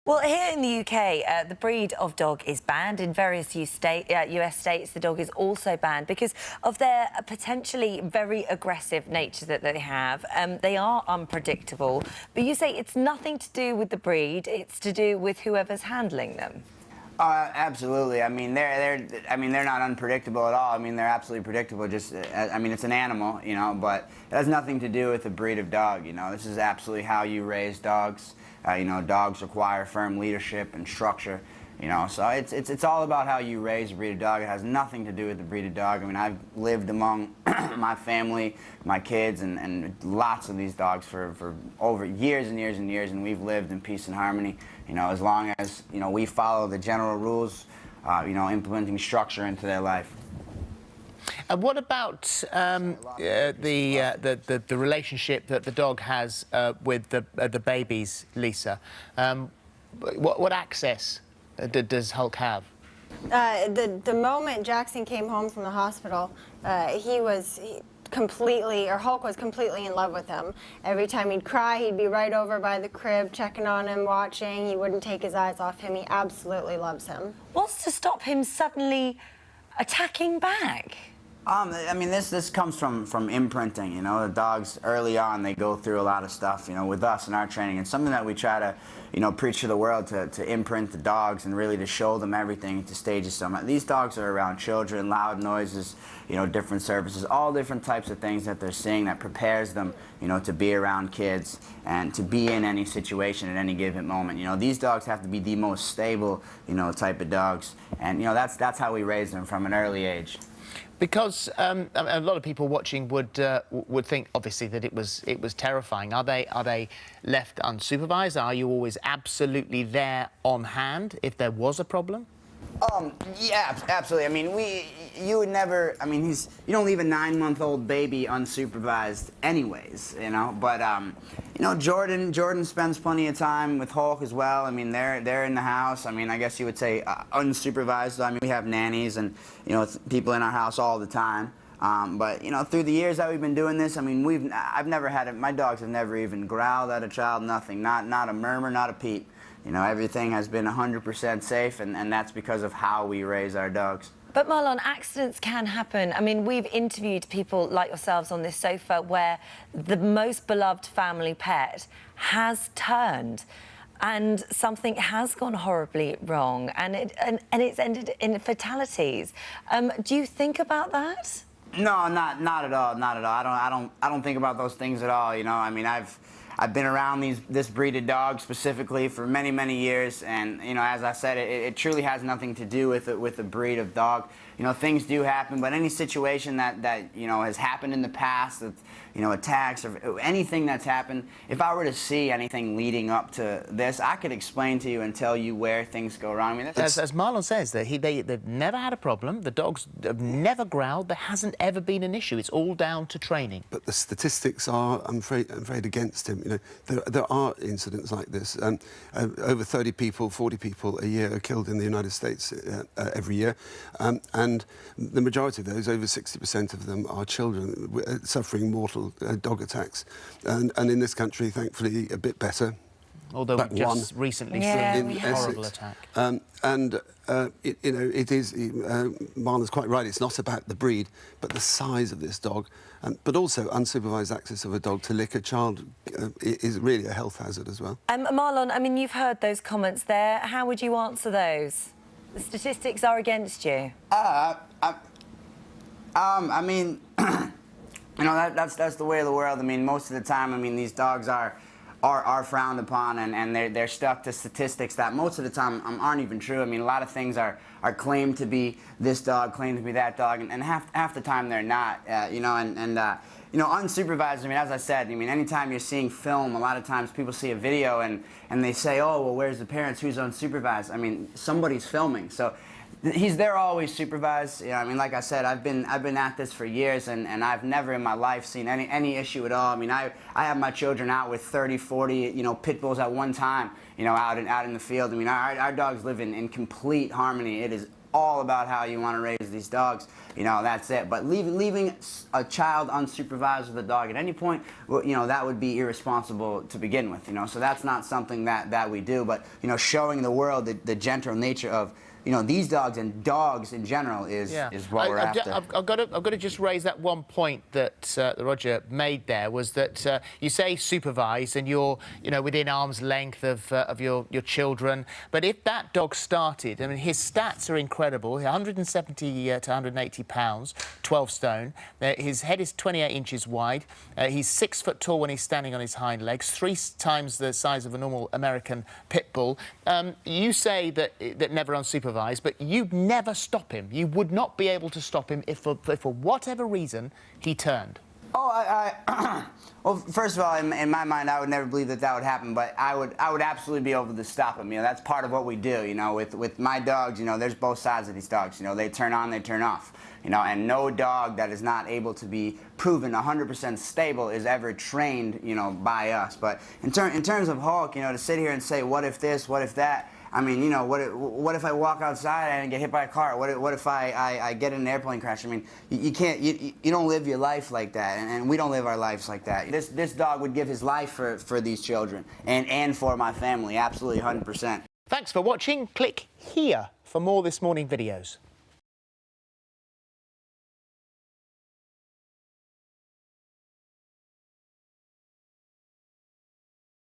Well, here in the UK, the breed of dog is banned. In various US states, the dog is also banned because of their potentially very aggressive nature that they have. They are unpredictable. But you say it's nothing to do with the breed, it's to do with whoever's handling them. Absolutely. I mean, they're not unpredictable at all. I mean, they're absolutely predictable. Just, I mean, it's an animal, you know, but it has nothing to do with the breed of dog. You know, this is absolutely how you raise dogs. You know, dogs require firm leadership and structure. You know, so it's all about how you raise a breed of dog. It has nothing to do with the breed of dog. I mean, I've lived among my family, my kids, and lots of these dogs for over years and years and years, and we've lived in peace and harmony. You know, as long as, you know, we follow the general rules, you know, implementing structure into their life. And what about the relationship that the dog has with the babies, Lisa? What access does Hulk have? The moment Jackson came home from the hospital, Hulk was completely in love with him. Every time he'd cry, he'd be right over by the crib, checking on him, watching. He wouldn't take his eyes off him. He absolutely loves him. What's to stop him suddenly attacking back? I mean, this comes from imprinting. You know, the dogs early on, they go through a lot of stuff, you know, with us in our training, and something that we try to, you know, preach to the world, to imprint the dogs and really to show them everything, to stage them. These dogs are around children, loud noises, you know, different surfaces, all different types of things that they're seeing that prepares them, you know, to be around kids and to be in any situation at any given moment. You know, these dogs have to be the most stable, you know, type of dogs, and you know, that's how we raise them from an early age. Because a lot of people watching would think, obviously, that it was terrifying. Are they left unsupervised? Are you always absolutely there on hand if there was a problem? Yeah, absolutely. I mean, you would never. I mean, you don't leave a 9-month-old baby unsupervised, anyways. You know, but you know, Jordan spends plenty of time with Hulk as well. I mean, they're in the house. I mean, I guess you would say unsupervised. I mean, we have nannies and, you know, people in our house all the time. But you know, through the years that we've been doing this, I mean, I've never had it. My dogs have never even growled at a child. Nothing. Not a murmur. Not a peep. You know, everything has been 100% safe, and that's because of how we raise our dogs. But Marlon, accidents can happen. I mean, we've interviewed people like yourselves on this sofa where the most beloved family pet has turned and something has gone horribly wrong, and it's ended in fatalities. Do you think about that? No, not at all. Not at all. I don't think about those things at all. You know, I mean, I've been around this breed of dog specifically for many years, and you know, as I said, it truly has nothing to do with the breed of dog. You know, things do happen, but any situation that you know has happened in the past, that, you know, attacks or anything that's happened, if I were to see anything leading up to this, I could explain to you and tell you where things go wrong. I mean, as Marlon says, they've never had a problem. The dogs have never growled. There hasn't ever been an issue. It's all down to training. But the statistics are, I'm afraid, against him. You know, there are incidents like this. Over 30 people, 40 people a year are killed in the United States every year, and the majority of those, over 60% of them, are children suffering mortal dog attacks. And in this country, thankfully, a bit better. Although we've just recently seen a horrible attack. You know, it is, Marlon's quite right, it's not about the breed, but the size of this dog. But also, unsupervised access of a dog to lick a child is really a health hazard as well. Marlon, I mean, you've heard those comments there. How would you answer those? The statistics are against you. I mean, you know, that's the way of the world. I mean, most of the time, I mean, these dogs are frowned upon, and they're stuck to statistics that most of the time aren't even true. I mean, a lot of things are claimed to be this dog, claimed to be that dog, and half the time they're not. You know, you know, unsupervised, I mean, as I said, I mean, anytime you're seeing film, a lot of times people see a video and they say, oh, well, where's the parents? Who's unsupervised? I mean, somebody's filming. So they're always supervised. You know, I mean, like I said, I've been at this for years, and I've never in my life seen any issue at all. I mean, I have my children out with 30, 40, you know, pit bulls at one time, you know, out in the field. I mean, our dogs live in complete harmony. It is all about how you want to raise these dogs, you know, that's it. But leaving a child unsupervised with a dog at any point, well, you know, that would be irresponsible to begin with, you know. So that's not something that we do. But, you know, showing the world the gentle nature of, you know, these dogs and dogs in general is what we're after. I've got to just raise that one point that Roger made there, was that you say supervise and you're, you know, within arm's length of your children. But if that dog started, I mean, his stats are incredible. 170 to 180 pounds, 12 stone. His head is 28 inches wide. He's 6 foot tall when he's standing on his hind legs, 3 times the size of a normal American pit bull. You say that never unsupervised, but you'd never stop him. You would not be able to stop him if for whatever reason he turned. Oh, well, first of all, in my mind, I would never believe that would happen, but I would absolutely be able to stop him. You know, that's part of what we do. You know, with my dogs, you know, there's both sides of these dogs. You know, they turn on, they turn off. You know, and no dog that is not able to be proven 100% stable is ever trained, you know, by us. But in terms of Hulk, you know, to sit here and say, what if this, what if that? I mean, you know, what if I walk outside and get hit by a car? What if I get in an airplane crash? I mean, you can't, you don't live your life like that, and we don't live our lives like that. This dog would give his life for these children and for my family, absolutely 100%. Thanks for watching. Click here for more This Morning videos.